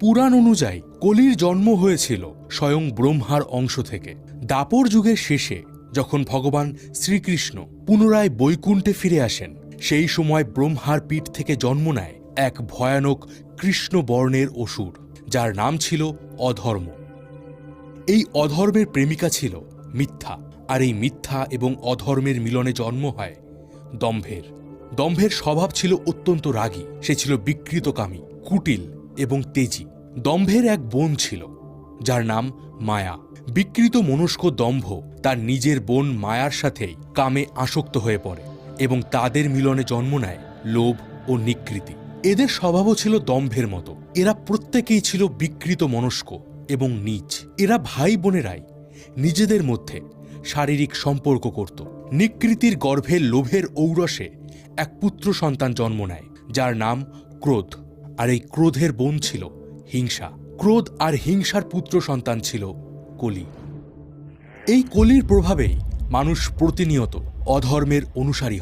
পুরাণ অনুযায়ী কলির জন্ম হয়েছিল স্বয়ং ব্রহ্মার অংশ থেকে। দ্বাপর যুগের শেষে যখন ভগবান শ্রীকৃষ্ণ পুনরায় বৈকুণ্ঠে ফিরে আসেন, সেই সময় ব্রহ্মার পিঠ থেকে জন্ম নেয় এক ভয়ানক কৃষ্ণ বর্ণের অসুর, যার নাম ছিল অধর্ম। এই অধর্মের প্রেমিকা ছিল মিথ্যা, আর এই মিথ্যা এবং অধর্মের মিলনে জন্ম হয় দম্ভের। দম্ভের স্বভাব ছিল অত্যন্ত রাগী, সে ছিল বিকৃতকামী, কুটিল এবং তেজি। দম্ভের এক বোন ছিল যার নাম মায়া। বিকৃত মনস্ক দম্ভ তার নিজের বোন মায়ার সাথেই কামে আসক্ত হয়ে পড়ে এবং তাদের মিলনে জন্ম নেয় লোভ ও নিকৃতি। এদের স্বভাবও ছিল দম্ভের মতো। এরা প্রত্যেকেই ছিল বিকৃত মনস্ক এবং নীচ। এরা ভাই বোনেরাই নিজেদের মধ্যে শারীরিক সম্পর্ক করত। নিকৃতির গর্ভে লোভের ঔরসে এক পুত্র সন্তান জন্ম নেয় যার নাম ক্রোধ, আর এই ক্রোধের বোন ছিল হিংসা। ক্রোধ আর হিংসার পুত্র সন্তান ছিল কলি। এই কলির প্রভাবেই মানুষ প্রতিনিয়ত অধর্মের অনুসারী হয়।